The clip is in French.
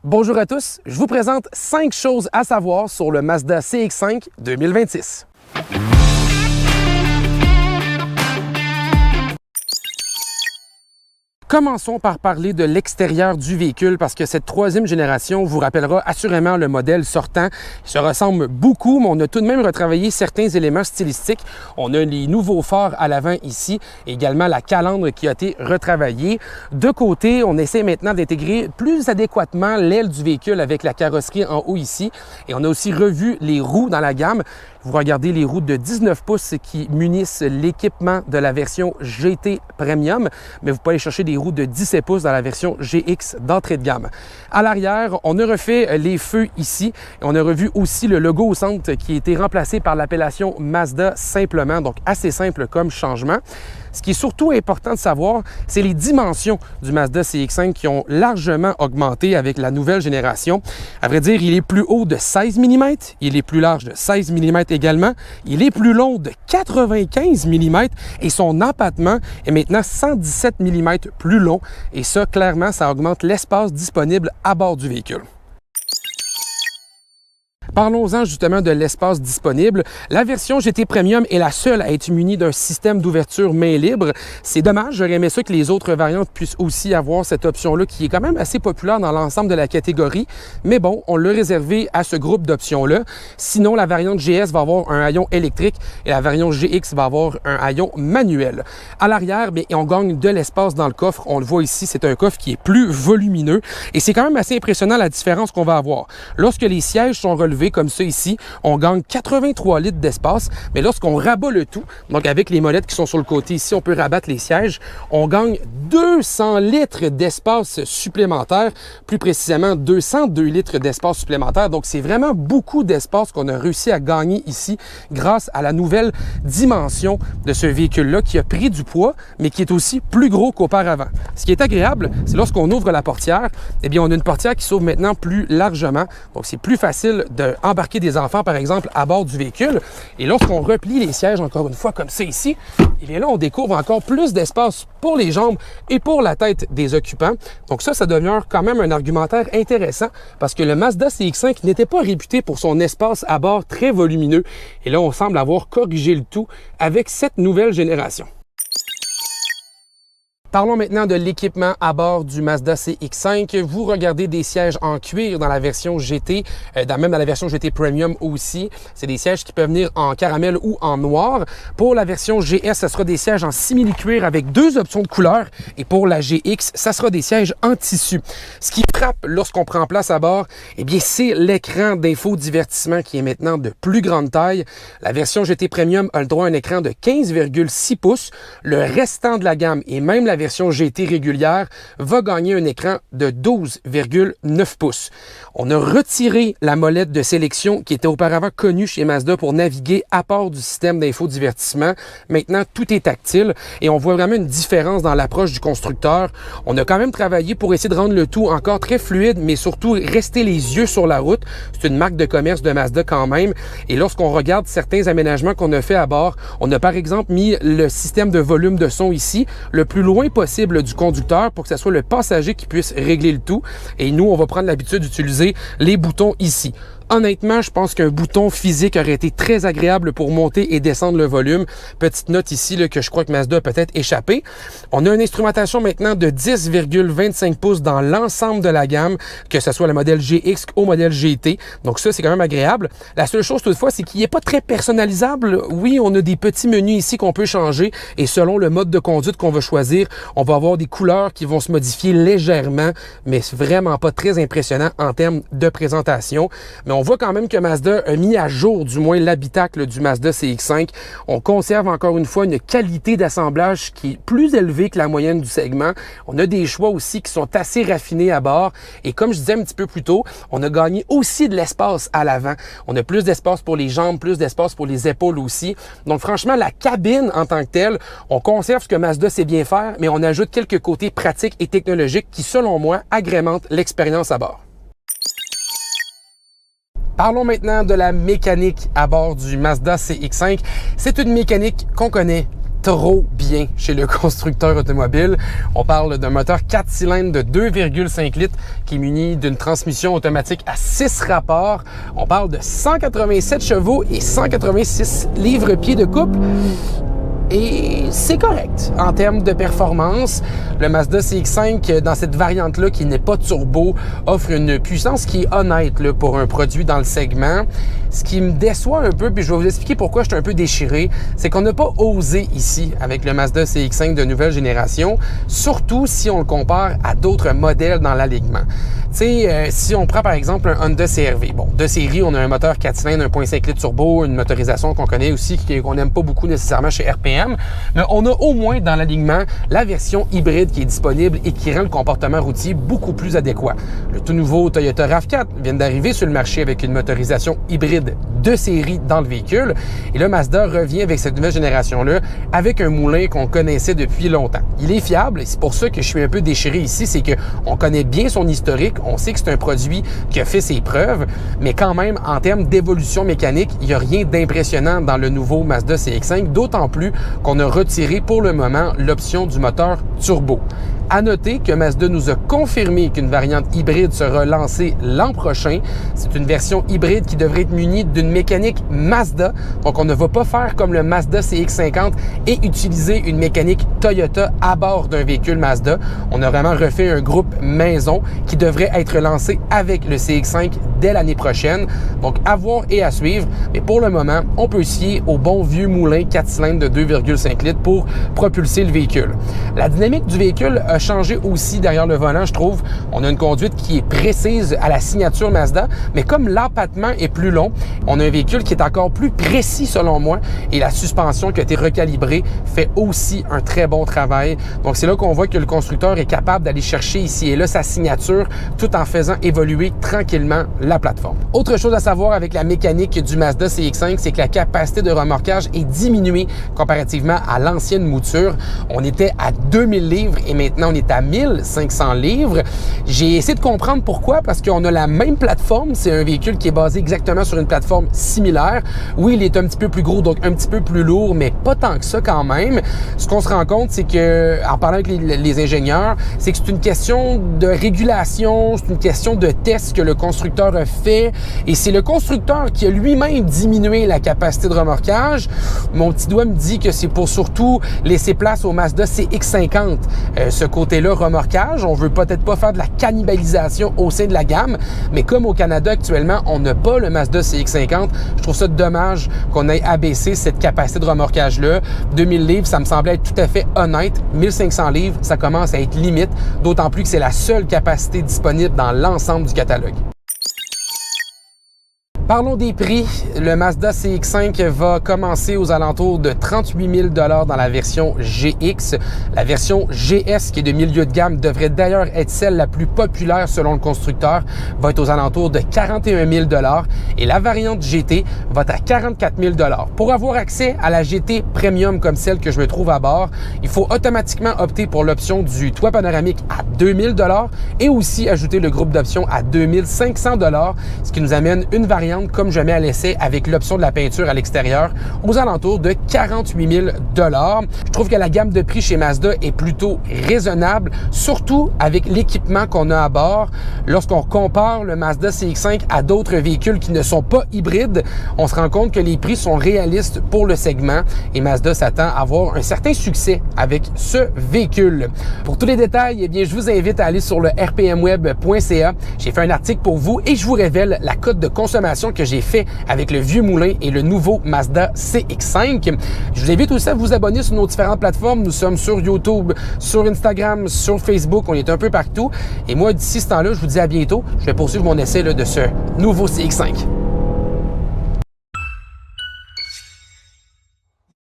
Bonjour à tous, je vous présente 5 choses à savoir sur le Mazda CX-5 2026. Commençons par parler de l'extérieur du véhicule parce que cette troisième génération vous rappellera assurément le modèle sortant. Il se ressemble beaucoup, mais on a tout de même retravaillé certains éléments stylistiques. On a les nouveaux phares à l'avant ici, également la calandre qui a été retravaillée. De côté, on essaie maintenant d'intégrer plus adéquatement l'aile du véhicule avec la carrosserie en haut ici. Et on a aussi revu les roues dans la gamme. Vous regardez les roues de 19 pouces qui munissent l'équipement de la version GT Premium, mais vous pouvez aller chercher des roues de 17 pouces dans la version GX d'entrée de gamme. À l'arrière, on a refait les feux ici. Et on a revu aussi le logo au centre qui a été remplacé par l'appellation Mazda simplement, donc assez simple comme changement. Ce qui est surtout important de savoir, c'est les dimensions du Mazda CX-5 qui ont largement augmenté avec la nouvelle génération. À vrai dire, il est plus haut de 16 mm, il est plus large de 16 mm également, il est plus long de 95 mm et son empattement est maintenant 117 mm plus long. Et ça, clairement, ça augmente l'espace disponible à bord du véhicule. Parlons-en justement de l'espace disponible. La version GT Premium est la seule à être munie d'un système d'ouverture main libre. C'est dommage, j'aurais aimé ça que les autres variantes puissent aussi avoir cette option-là qui est quand même assez populaire dans l'ensemble de la catégorie. Mais bon, on l'a réservé à ce groupe d'options-là. Sinon, la variante GS va avoir un haillon électrique et la variante GX va avoir un haillon manuel. À l'arrière, bien, on gagne de l'espace dans le coffre. On le voit ici, c'est un coffre qui est plus volumineux et c'est quand même assez impressionnant la différence qu'on va avoir. Lorsque les sièges sont relevés comme ça ici, on gagne 83 litres d'espace, mais lorsqu'on rabat le tout, donc avec les molettes qui sont sur le côté ici, on peut rabattre les sièges, on gagne 200 litres d'espace supplémentaire, plus précisément 202 litres d'espace supplémentaire, donc c'est vraiment beaucoup d'espace qu'on a réussi à gagner ici grâce à la nouvelle dimension de ce véhicule-là qui a pris du poids, mais qui est aussi plus gros qu'auparavant. Ce qui est agréable, c'est lorsqu'on ouvre la portière, eh bien on a une portière qui s'ouvre maintenant plus largement, donc c'est plus facile d'embarquer des enfants, par exemple, à bord du véhicule. Et lorsqu'on replie les sièges, encore une fois, comme ça ici, et bien là, on découvre encore plus d'espace pour les jambes et pour la tête des occupants. Donc ça devient quand même un argumentaire intéressant parce que le Mazda CX-5 n'était pas réputé pour son espace à bord très volumineux. Et là, on semble avoir corrigé le tout avec cette nouvelle génération. Parlons maintenant de l'équipement à bord du Mazda CX-5. Vous regardez des sièges en cuir dans la version GT, même dans la version GT Premium aussi. C'est des sièges qui peuvent venir en caramel ou en noir. Pour la version GS, ça sera des sièges en simili-cuir avec 2 options de couleur. Et pour la GX, ça sera des sièges en tissu. Ce qui frappe lorsqu'on prend place à bord, eh bien, c'est l'écran d'infodivertissement qui est maintenant de plus grande taille. La version GT Premium a le droit à un écran de 15,6 pouces. Le restant de la gamme et même la version GT régulière va gagner un écran de 12,9 pouces. On a retiré la molette de sélection qui était auparavant connue chez Mazda pour naviguer à part du système d'infodivertissement. Maintenant, tout est tactile et on voit vraiment une différence dans l'approche du constructeur. On a quand même travaillé pour essayer de rendre le tout encore très fluide, mais surtout rester les yeux sur la route. C'est une marque de commerce de Mazda quand même. Et lorsqu'on regarde certains aménagements qu'on a fait à bord, on a par exemple mis le système de volume de son ici, le plus loin possible du conducteur pour que ce soit le passager qui puisse régler le tout. Et nous, on va prendre l'habitude d'utiliser les boutons ici. Honnêtement, je pense qu'un bouton physique aurait été très agréable pour monter et descendre le volume. Petite note ici là, que je crois que Mazda a peut-être échappé. On a une instrumentation maintenant de 10,25 pouces dans l'ensemble de la gamme, que ce soit le modèle GX au modèle GT. Donc ça, c'est quand même agréable. La seule chose toutefois, c'est qu'il n'est pas très personnalisable. Oui, on a des petits menus ici qu'on peut changer et selon le mode de conduite qu'on va choisir, on va avoir des couleurs qui vont se modifier légèrement, mais c'est vraiment pas très impressionnant en termes de présentation. Mais on voit quand même que Mazda a mis à jour du moins l'habitacle du Mazda CX-5. On conserve encore une fois une qualité d'assemblage qui est plus élevée que la moyenne du segment. On a des choix aussi qui sont assez raffinés à bord. Et comme je disais un petit peu plus tôt, on a gagné aussi de l'espace à l'avant. On a plus d'espace pour les jambes, plus d'espace pour les épaules aussi. Donc franchement, la cabine en tant que telle, on conserve ce que Mazda sait bien faire, mais on ajoute quelques côtés pratiques et technologiques qui, selon moi, agrémentent l'expérience à bord. Parlons maintenant de la mécanique à bord du Mazda CX-5. C'est une mécanique qu'on connaît trop bien chez le constructeur automobile. On parle d'un moteur 4 cylindres de 2,5 litres qui est muni d'une transmission automatique à 6 rapports. On parle de 187 chevaux et 186 livres-pieds de couple. Et c'est correct en termes de performance. Le Mazda CX-5, dans cette variante-là qui n'est pas turbo, offre une puissance qui est honnête là, pour un produit dans le segment. Ce qui me déçoit un peu, puis je vais vous expliquer pourquoi je suis un peu déchiré, c'est qu'on n'a pas osé ici avec le Mazda CX-5 de nouvelle génération, surtout si on le compare à d'autres modèles dans l'alignement. Tu sais, si on prend par exemple un Honda CR-V, bon, de série, on a un moteur 4 cylindres, 1.5 litres turbo, une motorisation qu'on connaît aussi, qu'on n'aime pas beaucoup nécessairement chez RPM, mais on a au moins dans l'alignement la version hybride qui est disponible et qui rend le comportement routier beaucoup plus adéquat. Le tout nouveau Toyota RAV4 vient d'arriver sur le marché avec une motorisation hybride de série dans le véhicule. Et là, Mazda revient avec cette nouvelle génération-là avec un moulin qu'on connaissait depuis longtemps. Il est fiable et c'est pour ça que je suis un peu déchiré ici, c'est qu'on connaît bien son historique, on sait que c'est un produit qui a fait ses preuves, mais quand même, en termes d'évolution mécanique, il n'y a rien d'impressionnant dans le nouveau Mazda CX-5, d'autant plus qu'on a retiré pour le moment l'option du moteur turbo. À noter que Mazda nous a confirmé qu'une variante hybride sera lancée l'an prochain. C'est une version hybride qui devrait être munie d'une mécanique Mazda. Donc, on ne va pas faire comme le Mazda CX-50 et utiliser une mécanique Toyota à bord d'un véhicule Mazda. On a vraiment refait un groupe maison qui devrait être lancé avec le CX-5 dès l'année prochaine. Donc, à voir et à suivre. Mais pour le moment, on peut se fier au bon vieux moulin 4 cylindres de 2,5 litres pour propulser le véhicule. La dynamique du véhicule a changé aussi derrière le volant, je trouve. On a une conduite qui est précise à la signature Mazda, mais comme l'empattement est plus long, on a un véhicule qui est encore plus précis selon moi et la suspension qui a été recalibrée fait aussi un très bon travail. Donc c'est là qu'on voit que le constructeur est capable d'aller chercher ici et là sa signature tout en faisant évoluer tranquillement la plateforme. Autre chose à savoir avec la mécanique du Mazda CX-5, c'est que la capacité de remorquage est diminuée comparativement à l'ancienne mouture. On était à 2000 livres et maintenant on est à 1500 livres. J'ai essayé de comprendre pourquoi, parce qu'on a la même plateforme. C'est un véhicule qui est basé exactement sur une plateforme similaire. Oui, il est un petit peu plus gros, donc un petit peu plus lourd, mais pas tant que ça quand même. Ce qu'on se rend compte, c'est que, en parlant avec les ingénieurs, c'est que c'est une question de régulation, c'est une question de test que le constructeur a fait, et c'est le constructeur qui a lui-même diminué la capacité de remorquage. Mon petit doigt me dit que c'est pour surtout laisser place au Mazda CX-50. Ce côté-là, remorquage, on veut peut-être pas faire de la cannibalisation au sein de la gamme, mais comme au Canada actuellement, on n'a pas le Mazda CX-50, je trouve ça dommage qu'on ait abaissé cette capacité de remorquage-là. 2000 livres, ça me semblait être tout à fait honnête. 1500 livres, ça commence à être limite, d'autant plus que c'est la seule capacité disponible dans l'ensemble du catalogue. Parlons des prix. Le Mazda CX-5 va commencer aux alentours de 38 000 $ dans la version GX. La version GS, qui est de milieu de gamme, devrait d'ailleurs être celle la plus populaire selon le constructeur, va être aux alentours de 41 000 $. Et la variante GT va être à 44 000 $. Pour avoir accès à la GT Premium comme celle que je me trouve à bord, il faut automatiquement opter pour l'option du toit panoramique à 2 000 $ et aussi ajouter le groupe d'options à 2 500 $, ce qui nous amène une variante comme je mets à l'essai avec l'option de la peinture à l'extérieur aux alentours de 48 000 $. Je trouve que la gamme de prix chez Mazda est plutôt raisonnable, surtout avec l'équipement qu'on a à bord. Lorsqu'on compare le Mazda CX-5 à d'autres véhicules qui ne sont pas hybrides, on se rend compte que les prix sont réalistes pour le segment et Mazda s'attend à avoir un certain succès avec ce véhicule. Pour tous les détails, eh bien, je vous invite à aller sur le rpmweb.ca. J'ai fait un article pour vous et je vous révèle la cote de consommation que j'ai fait avec le vieux moulin et le nouveau Mazda CX-5. Je vous invite aussi à vous abonner sur nos différentes plateformes. Nous sommes sur YouTube, sur Instagram, sur Facebook. On est un peu partout. Et moi, d'ici ce temps-là, je vous dis à bientôt. Je vais poursuivre mon essai de ce nouveau CX-5.